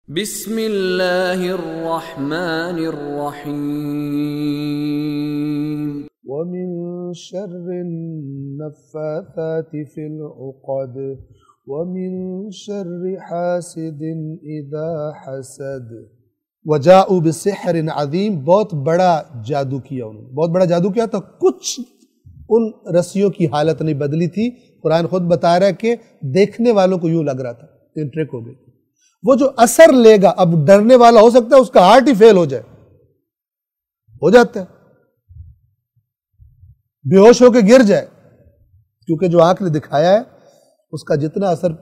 بسم اللہ الرحمن الرحیم ومن شر النفاثات في العقد ومن شر حاسد اذا حسد وجاءوا بسحر عظیم، بہت بڑا جادو کیا انہوں نے، بہت بڑا جادو کیا تو کچھ ان رسیوں کی حالت نہیں بدلی تھی۔ قرآن خود بتا رہا ہے کہ دیکھنے والوں کو یوں لگ رہا تھا ٹرک ہو گئی، وہ جو اثر لے گا، اب ڈرنے والا ہو سکتا ہے اس کا ہارٹ ہی فیل ہو جائے، ہو جاتا ہے، بے ہوش ہو کے گر جائے، کیونکہ جو آنکھ نے دکھایا ہے اس کا جتنا اثر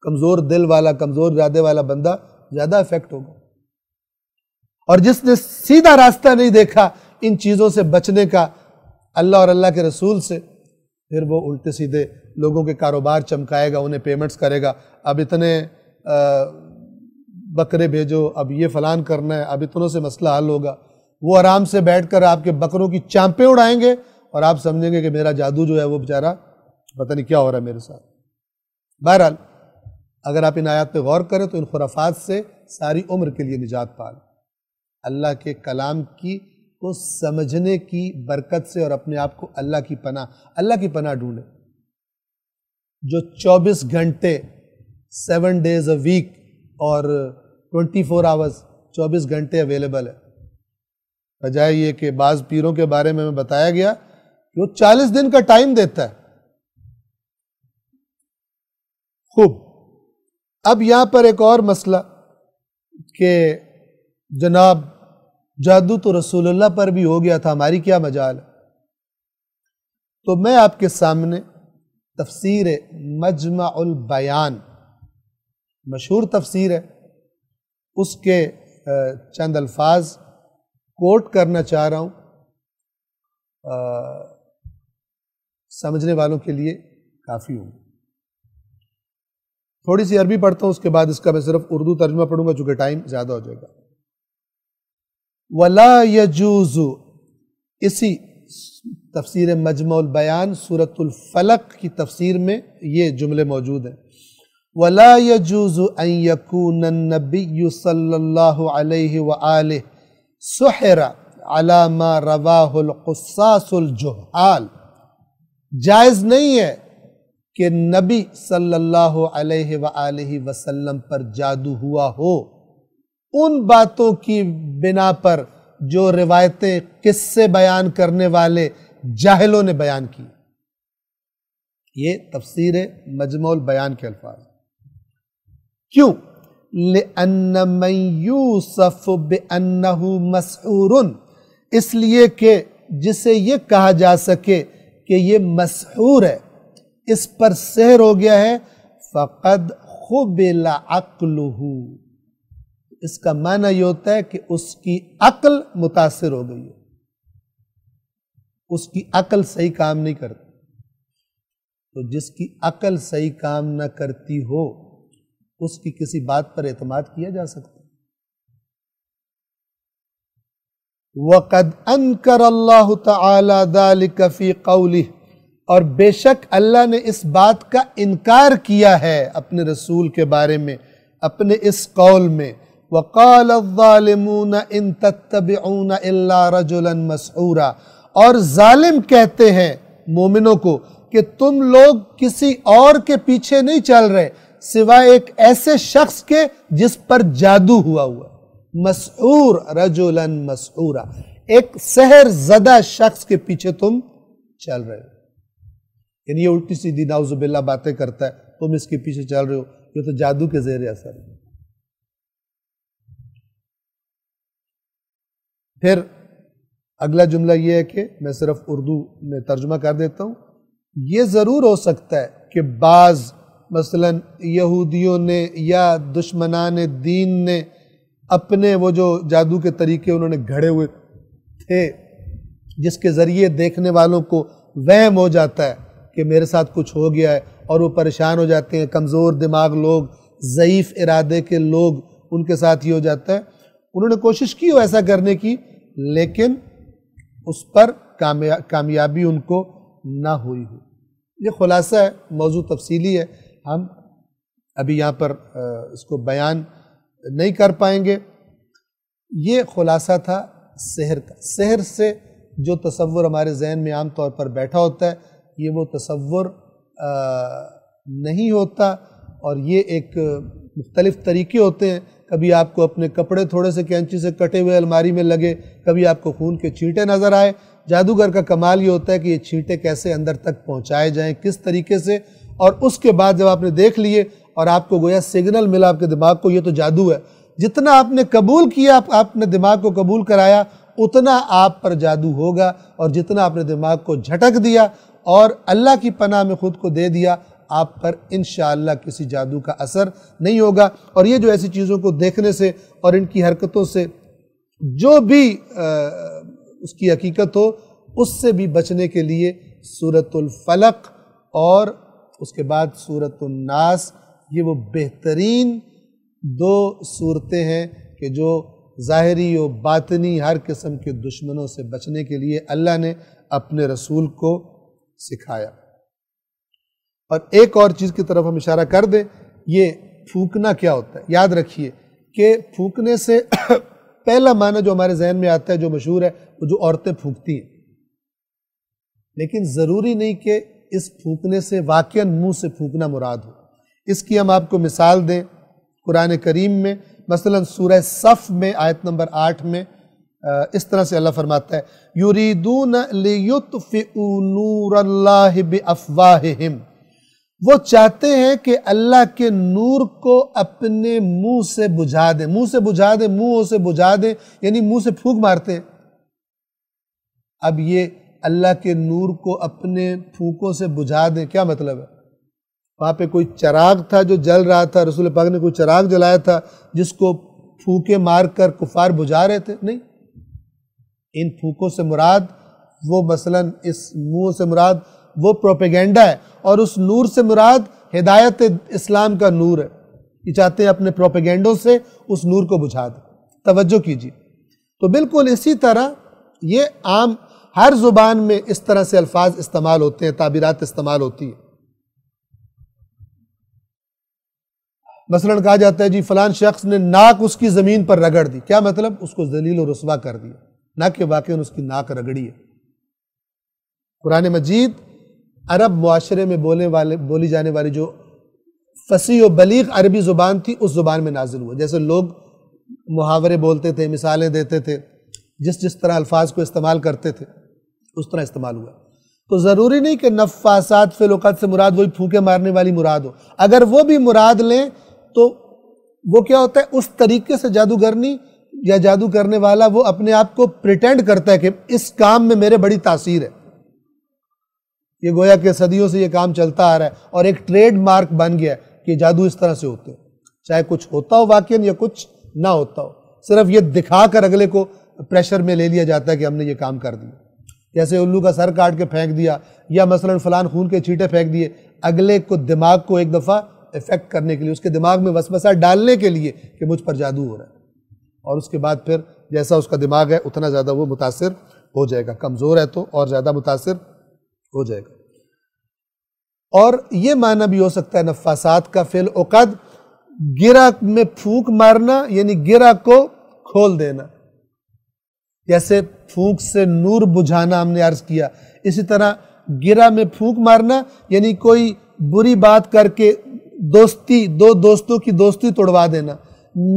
کمزور دل والا، کمزور ارادے والا بندہ زیادہ افیکٹ ہوگا، اور جس نے سیدھا راستہ نہیں دیکھا ان چیزوں سے بچنے کا، اللہ اور اللہ کے رسول سے، پھر وہ الٹے سیدھے لوگوں کے کاروبار چمکائے گا، انہیں پیمنٹس کرے گا، اب اتنے بکرے بھیجو، اب یہ فلان کرنا ہے، اب اتنوں سے مسئلہ حل ہوگا۔ وہ آرام سے بیٹھ کر آپ کے بکروں کی چانپیں اڑائیں گے اور آپ سمجھیں گے کہ میرا جادو جو ہے وہ بیچارہ پتہ نہیں کیا ہو رہا ہے میرے ساتھ۔ بہرحال اگر آپ ان آیات پہ غور کریں تو ان خرافات سے ساری عمر کے لیے نجات پال، اللہ کے کلام کو سمجھنے کی برکت سے، اور اپنے آپ کو اللہ کی پناہ ڈھونڈیں۔ جو 24 گھنٹے 7 days a week اور 24 hours 24 گھنٹے اویلیبل ہے، بجائے یہ کہ بعض پیروں کے بارے میں بتایا گیا کہ وہ 40 دن کا ٹائم دیتا ہے۔ خوب، اب یہاں پر ایک اور مسئلہ کہ جناب جادو تو رسول اللہ پر بھی ہو گیا تھا، ہماری کیا مجال ہے؟ تو میں آپ کے سامنے تفسیر مجمع البیان، مشہور تفسیر ہے، اس کے چند الفاظ کوٹ کرنا چاہ رہا ہوں، سمجھنے والوں کے لیے کافی ہوں۔ تھوڑی سی عربی پڑھتا ہوں، اس کے بعد اس کا میں صرف اردو ترجمہ پڑھوں گا چونکہ ٹائم زیادہ ہو جائے گا۔ وَلَا يَجُوزُ، اسی تفسیر مجمع البیان سورۃ الفلق کی تفسیر میں یہ جملے موجود ہیں۔ وَلَا يَجُوزُ أَن يَكُونَ النَّبِيُّ صلی اللہ علیہ وآلہ سُحِرَ عَلَى مَا رَوَاهُ الْقُصَّاصُ الْجُهَّالِ، جائز نہیں ہے کہ نبی صلی اللہ علیہ وآلہ وسلم پر جادو ہوا ہو ان باتوں کی بنا پر جو روایتیں قصے بیان کرنے والے جاہلوں نے بیان کی۔ یہ تفسیر مجمع البیان کے الفاظ۔ کیوں؟ لِأَنَّ مَن يُوصَفُ بِأَنَّهُ مَسْحُورٌ، اس لیے کہ جسے یہ کہا جا سکے کہ یہ مسحور ہے، اس پر سحر ہو گیا ہے، فَقَدْ خُبِلَ عَقْلُهُ، اس کا معنی یہ ہوتا ہے کہ اس کی عقل متاثر ہو گئی ہے، اس کی عقل صحیح کام نہیں کرتی۔ تو جس کی عقل صحیح کام نہ کرتی ہو اس کی کسی بات پر اعتماد کیا جا سکتا ہے۔ وَقَدْ أَنْكَرَ اللَّهُ تَعَالَى ذَلِكَ فِي قَوْلِهِ، اور بے شک اللہ نے اس بات کا انکار کیا ہے اپنے رسول کے بارے میں اپنے اس قول میں، وَقَالَ الظَّالِمُونَ إِن تَتَّبِعُونَ إِلَّا رَجُلًا مَسْحُورًا، اور ظالم کہتے ہیں مومنوں کو کہ تم لوگ کسی اور کے پیچھے نہیں چل رہے سوائے ایک ایسے شخص کے جس پر جادو ہوا مسحور، رجلا مسحورا، ایک سحر زدہ شخص کے پیچھے تم چل رہے ہو، یعنی یہ الٹی سیدھی نعوذ باللہ باتیں کرتا ہے، تم اس کے پیچھے چل رہے ہو، یہ تو جادو کے زیر اثر ہے۔ پھر اگلا جملہ یہ ہے کہ میں صرف اردو میں ترجمہ کر دیتا ہوں۔ یہ ضرور ہو سکتا ہے کہ بعض مثلا یہودیوں نے یا دشمنان دین نے اپنے وہ جو جادو کے طریقے انہوں نے گھڑے ہوئے تھے، جس کے ذریعے دیکھنے والوں کو وہم ہو جاتا ہے کہ میرے ساتھ کچھ ہو گیا ہے، اور وہ پریشان ہو جاتے ہیں، کمزور دماغ لوگ، ضعیف ارادے کے لوگ، ان کے ساتھ یہ ہو جاتا ہے۔ انہوں نے کوشش کی ہو ایسا کرنے کی، لیکن اس پر کامیابی ان کو نہ ہوئی ہو۔ یہ خلاصہ ہے، موضوع تفصیلی ہے، ہم ابھی یہاں پر اس کو بیان نہیں کر پائیں گے۔ یہ خلاصہ تھا سحر کا۔ سحر سے جو تصور ہمارے ذہن میں عام طور پر بیٹھا ہوتا ہے یہ وہ تصور نہیں ہوتا، اور یہ ایک مختلف طریقے ہوتے ہیں۔ کبھی آپ کو اپنے کپڑے تھوڑے سے کینچی سے کٹے ہوئے الماری میں لگے، کبھی آپ کو خون کے چھینٹے نظر آئے۔ جادوگر کا کمال یہ ہوتا ہے کہ یہ چھینٹے کیسے اندر تک پہنچائے جائیں، کس طریقے سے، اور اس کے بعد جب آپ نے دیکھ لیے اور آپ کو گویا سگنل ملا آپ کے دماغ کو، یہ تو جادو ہے۔ جتنا آپ نے قبول کیا، آپ نے دماغ کو قبول کرایا، اتنا آپ پر جادو ہوگا، اور جتنا آپ نے دماغ کو جھٹک دیا اور اللہ کی پناہ میں خود کو دے دیا، آپ پر انشاءاللہ کسی جادو کا اثر نہیں ہوگا۔ اور یہ جو ایسی چیزوں کو دیکھنے سے اور ان کی حرکتوں سے جو بھی اس کی حقیقت ہو، اس سے بھی بچنے کے لیے سورۃ الفلق اور اس کے بعد سورۃ الناس، یہ وہ بہترین دو صورتیں ہیں کہ جو ظاہری و باطنی ہر قسم کے دشمنوں سے بچنے کے لیے اللہ نے اپنے رسول کو سکھایا۔ اور ایک اور چیز کی طرف ہم اشارہ کر دیں، یہ پھونکنا کیا ہوتا ہے۔ یاد رکھیے کہ پھونکنے سے پہلا معنی جو ہمارے ذہن میں آتا ہے، جو مشہور ہے، وہ جو عورتیں پھونکتی ہیں، لیکن ضروری نہیں کہ اس پھونکنے سے واقعاً منہ سے پھونکنا مراد ہو۔ اس کی ہم آپ کو مثال دیں قرآن کریم میں، مثلا سورہ صف میں آیت نمبر 8 میں اس طرح سے اللہ فرماتا ہے، یریدون لیطفئوا نور اللہ بافواہہم، وہ چاہتے ہیں کہ اللہ کے نور کو اپنے منہ سے بجھا دیں۔ منہ سے بجھا دیں، منہوں سے بجھا دیں، یعنی منہ سے پھونک مارتے ہیں۔ اب یہ اللہ کے نور کو اپنے پھونکوں سے بجھا دیں، کیا مطلب ہے؟ وہاں پہ کوئی چراغ تھا جو جل رہا تھا، رسول پاک نے کوئی چراغ جلایا تھا جس کو پھونکے مار کر کفار بجھا رہے تھے؟ نہیں، ان پھونکوں سے مراد وہ مثلا اس منہ سے مراد وہ پروپیگنڈا ہے، اور اس نور سے مراد ہدایت اسلام کا نور ہے۔ یہ چاہتے ہیں اپنے پروپیگنڈوں سے اس نور کو بجھا دیں۔ توجہ کیجیے، تو بالکل اسی طرح یہ عام ہر زبان میں اس طرح سے الفاظ استعمال ہوتے ہیں، تعبیرات استعمال ہوتی ہیں۔ مثلا کہا جاتا ہے جی فلان شخص نے ناک اس کی زمین پر رگڑ دی، کیا مطلب؟ اس کو ذلیل و رسوا کر دیا، نہ کہ واقعاً اس کی ناک رگڑی ہے۔ قرآن مجید عرب معاشرے میں بولی جانے والی جو فصیح و بلیغ عربی زبان تھی، اس زبان میں نازل ہوا۔ جیسے لوگ محاورے بولتے تھے، مثالیں دیتے تھے، جس طرح الفاظ کو استعمال کرتے تھے اس طرح استعمال ہوا۔ تو ضروری نہیں کہ نفاسات فی العقد سے مراد وہی پھونکے مارنے والی مراد ہو۔ اگر وہ بھی مراد لیں تو وہ کیا ہوتا ہے؟ اس طریقے سے جادوگرنی یا جادو کرنے والا وہ اپنے آپ کو پریٹینڈ کرتا ہے کہ اس کام میں میرے بڑی تاثیر ہے۔ یہ گویا کہ صدیوں سے یہ کام چلتا آ رہا ہے اور ایک ٹریڈ مارک بن گیا ہے کہ جادو اس طرح سے ہوتے ہیں، چاہے کچھ ہوتا ہو واقعاً یا کچھ نہ ہوتا ہو، صرف یہ دکھا کر اگلے کو پریشر میں لے لیا جاتا ہے کہ ہم نے یہ کام کر دیا۔ جیسے الو کا سر کاٹ کے پھینک دیا، یا مثلا فلان خون کے چھینٹے پھینک دیے، اگلے کو دماغ کو ایک دفعہ افیکٹ کرنے کے لیے، اس کے دماغ میں وسوسہ ڈالنے کے لیے کہ مجھ پر جادو ہو رہا ہے، اور اس کے بعد پھر جیسا اس کا دماغ ہے اتنا زیادہ وہ متاثر ہو جائے گا، کمزور ہے تو اور زیادہ متاثر ہو جائے گا۔ اور یہ معنی بھی ہو سکتا ہے نفاسات کا فی العقد، گرہ میں پھونک مارنا یعنی گرہ کو کھول دینا، جیسے پھونک سے نور بجھانا ہم نے عرض کیا، اسی طرح گرہ میں پھونک مارنا یعنی کوئی بری بات کر کے دو دوستوں کی دوستی توڑوا دینا،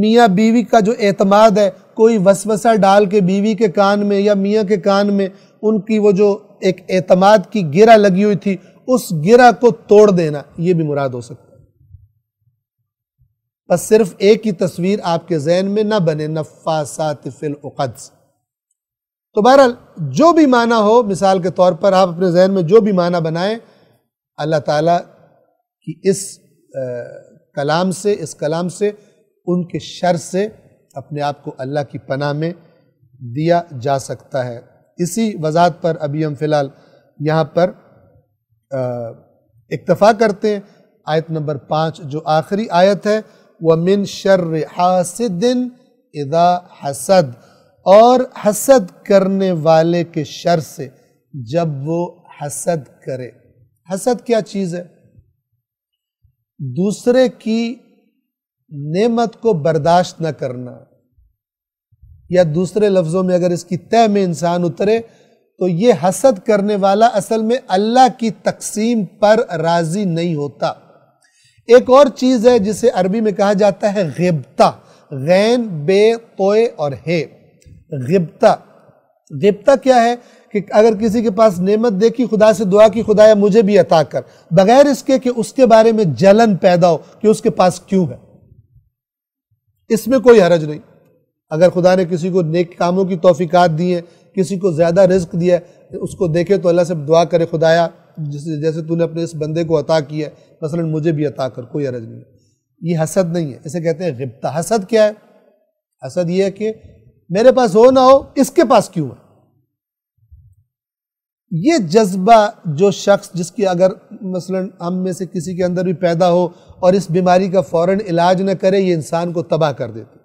میاں بیوی کا جو اعتماد ہے، کوئی وسوسہ ڈال کے بیوی کے کان میں یا میاں کے کان میں ان کی وہ جو ایک اعتماد کی گرہ لگی ہوئی تھی، اس گرہ کو توڑ دینا، یہ بھی مراد ہو سکتا ہے۔ بس صرف ایک ہی تصویر آپ کے ذہن میں نہ بنے نفاسات فی العقد سے۔ تو بہرحال جو بھی معنی ہو، مثال کے طور پر آپ اپنے ذہن میں جو بھی معنی بنائیں، اللہ تعالیٰ کی اس کلام سے ان کے شر سے اپنے آپ کو اللہ کی پناہ میں دیا جا سکتا ہے۔ اسی وضاحت پر ابھی ہم فی الحال یہاں پر اکتفا کرتے ہیں۔ آیت نمبر 5 جو آخری آیت ہے، وَمِن شَرِّ حَاسِدٍ اِذَا حَسَد، اور حسد کرنے والے کے شر سے جب وہ حسد کرے۔ حسد کیا چیز ہے؟ دوسرے کی نعمت کو برداشت نہ کرنا، یا دوسرے لفظوں میں اگر اس کی تہ میں انسان اترے تو یہ حسد کرنے والا اصل میں اللہ کی تقسیم پر راضی نہیں ہوتا۔ ایک اور چیز ہے جسے عربی میں کہا جاتا ہے غبطہ، غین بے طوئے اور ہے، غبطہ۔ غبطہ کیا ہے کہ اگر کسی کے پاس نعمت دیکھی، خدا سے دعا کی خدایا مجھے بھی عطا کر، بغیر اس کے کہ اس کے بارے میں جلن پیدا ہو کہ اس کے پاس کیوں ہے۔ اس میں کوئی حرج نہیں، اگر خدا نے کسی کو نیک کاموں کی توفیقات دی ہیں، کسی کو زیادہ رزق دیا ہے، اس کو دیکھے تو اللہ سے دعا کرے خدایا جیسے تو نے اپنے اس بندے کو عطا کیا ہے مثلا مجھے بھی عطا کر، کوئی حرج نہیں ہے۔ یہ حسد نہیں ہے، اسے کہتے ہیں غبطہ۔ حسد کیا ہے؟ حسد یہ ہے کہ میرے پاس ہو نہ ہو اس کے پاس کیوں ہے۔ یہ جذبہ جو شخص جس کی اگر مثلا ہم میں سے کسی کے اندر بھی پیدا ہو اور اس بیماری کا فوراً علاج نہ کرے، یہ انسان کو تباہ کر دیتی۔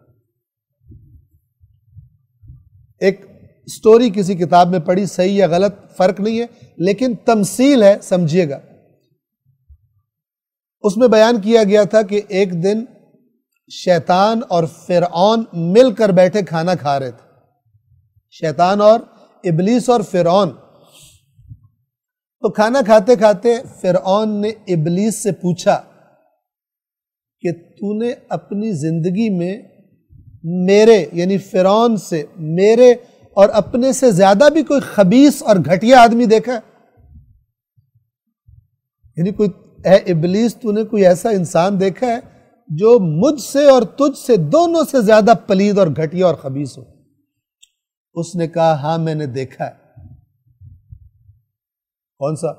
ایک سٹوری کسی کتاب میں پڑھی، صحیح یا غلط فرق نہیں ہے لیکن تمثیل ہے، سمجھیے گا۔ اس میں بیان کیا گیا تھا کہ ایک دن شیطان اور فرعون مل کر بیٹھے کھانا کھا رہے تھے، شیطان اور ابلیس اور فرعون۔ تو کھانا کھاتے کھاتے فرعون نے ابلیس سے پوچھا کہ تو نے اپنی زندگی میں میرے یعنی فرعون سے میرے اور اپنے سے زیادہ بھی کوئی خبیث اور گھٹیا آدمی دیکھا ہے؟ یعنی کوئی اے ابلیس تو نے کوئی ایسا انسان دیکھا ہے جو مجھ سے اور تجھ سے دونوں سے زیادہ پلید اور گھٹیا اور خبیث ہو؟ اس نے کہا ہاں میں نے دیکھا ہے۔ کون سا؟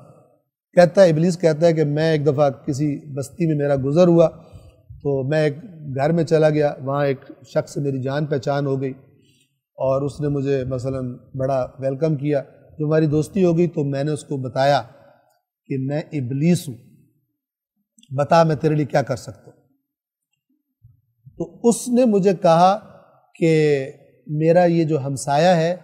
کہتا ہے ابلیس کہتا ہے کہ میں ایک دفعہ کسی بستی میں میرا گزر ہوا تو میں ایک گھر میں چلا گیا، وہاں ایک شخص سے میری جان پہچان ہو گئی اور اس نے مجھے مثلا بڑا ویلکم کیا، جو ہماری دوستی ہو گئی تو میں نے اس کو بتایا کہ میں ابلیس ہوں، بتا میں تیرے لیے کیا کر سکتا ہوں۔ تو اس نے مجھے کہا کہ میرا یہ جو ہمسایہ ہے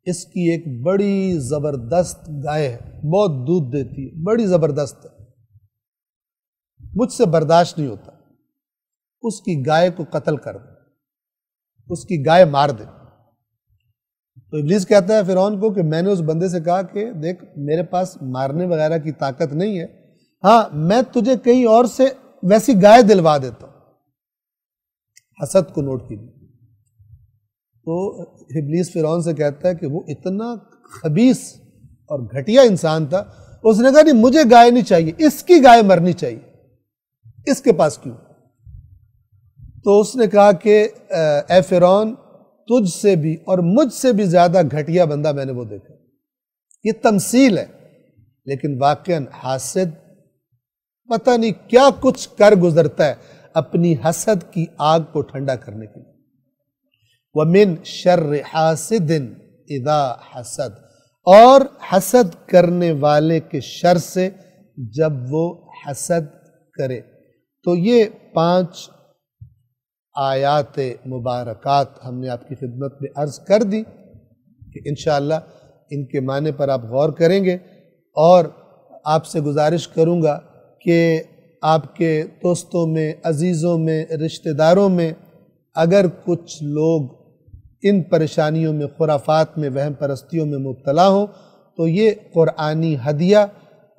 اس کی ایک بڑی زبردست گائے ہے، بہت دودھ دیتی ہے، بڑی زبردست ہے، مجھ سے برداشت نہیں ہوتا، اس کی گائے کو قتل کر دے، اس کی گائے مار دے۔ تو ابلیس کہتا ہے فرعون کو کہ میں نے اس بندے سے کہا کہ دیکھ میرے پاس مارنے وغیرہ کی طاقت نہیں ہے، ہاں میں تجھے کہیں اور سے ویسی گائے دلوا دیتا ہوں۔ حسد کو نوٹ کیجیے۔ تو ابلیس فرعون سے کہتا ہے کہ وہ اتنا خبیث اور گھٹیا انسان تھا، اس نے کہا نہیں مجھے گائے نہیں چاہیے، اس کی گائے مرنی چاہیے، اس کے پاس کیوں؟ تو اس نے کہا کہ اے فرعون تجھ سے بھی اور مجھ سے بھی زیادہ گھٹیا بندہ میں نے وہ دیکھا۔ یہ تمثیل ہے لیکن واقعاً حاسد پتہ نہیں کیا کچھ کر گزرتا ہے اپنی حسد کی آگ کو ٹھنڈا کرنے کے لیے۔ وَمِن شَرِّ حَاسِدٍ اِذَا حَسَد، اور حسد کرنے والے کے شر سے جب وہ حسد کرے۔ تو یہ 5 آیات مبارکات ہم نے آپ کی خدمت میں عرض کر دی کہ انشاءاللہ ان کے معنی پر آپ غور کریں گے، اور آپ سے گزارش کروں گا کہ آپ کے دوستوں میں، عزیزوں میں، رشتہ داروں میں اگر کچھ لوگ ان پریشانیوں میں، خرافات میں، وہم پرستیوں میں مبتلا ہوں تو یہ قرآنی ہدیہ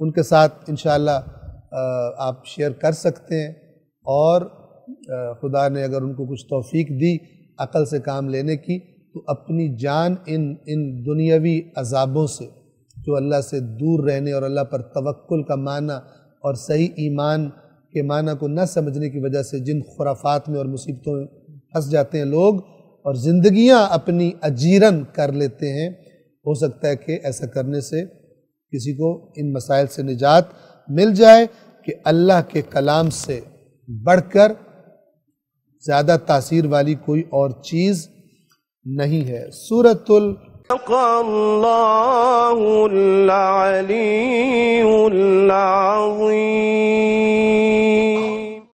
ان کے ساتھ انشاءاللہ آپ شیئر کر سکتے ہیں، اور خدا نے اگر ان کو کچھ توفیق دی عقل سے کام لینے کی تو اپنی جان ان دنیاوی عذابوں سے، جو اللہ سے دور رہنے اور اللہ پر توکل کا معنی اور صحیح ایمان کے معنی کو نہ سمجھنے کی وجہ سے جن خرافات میں اور مصیبتوں میں پھنس جاتے ہیں لوگ اور زندگیاں اپنی اجیرن کر لیتے ہیں، ہو سکتا ہے کہ ایسا کرنے سے کسی کو ان مسائل سے نجات مل جائے کہ اللہ کے کلام سے بڑھ کر زیادہ تاثیر والی کوئی اور چیز نہیں ہے۔ سورۃ اللہ العلی العظیم۔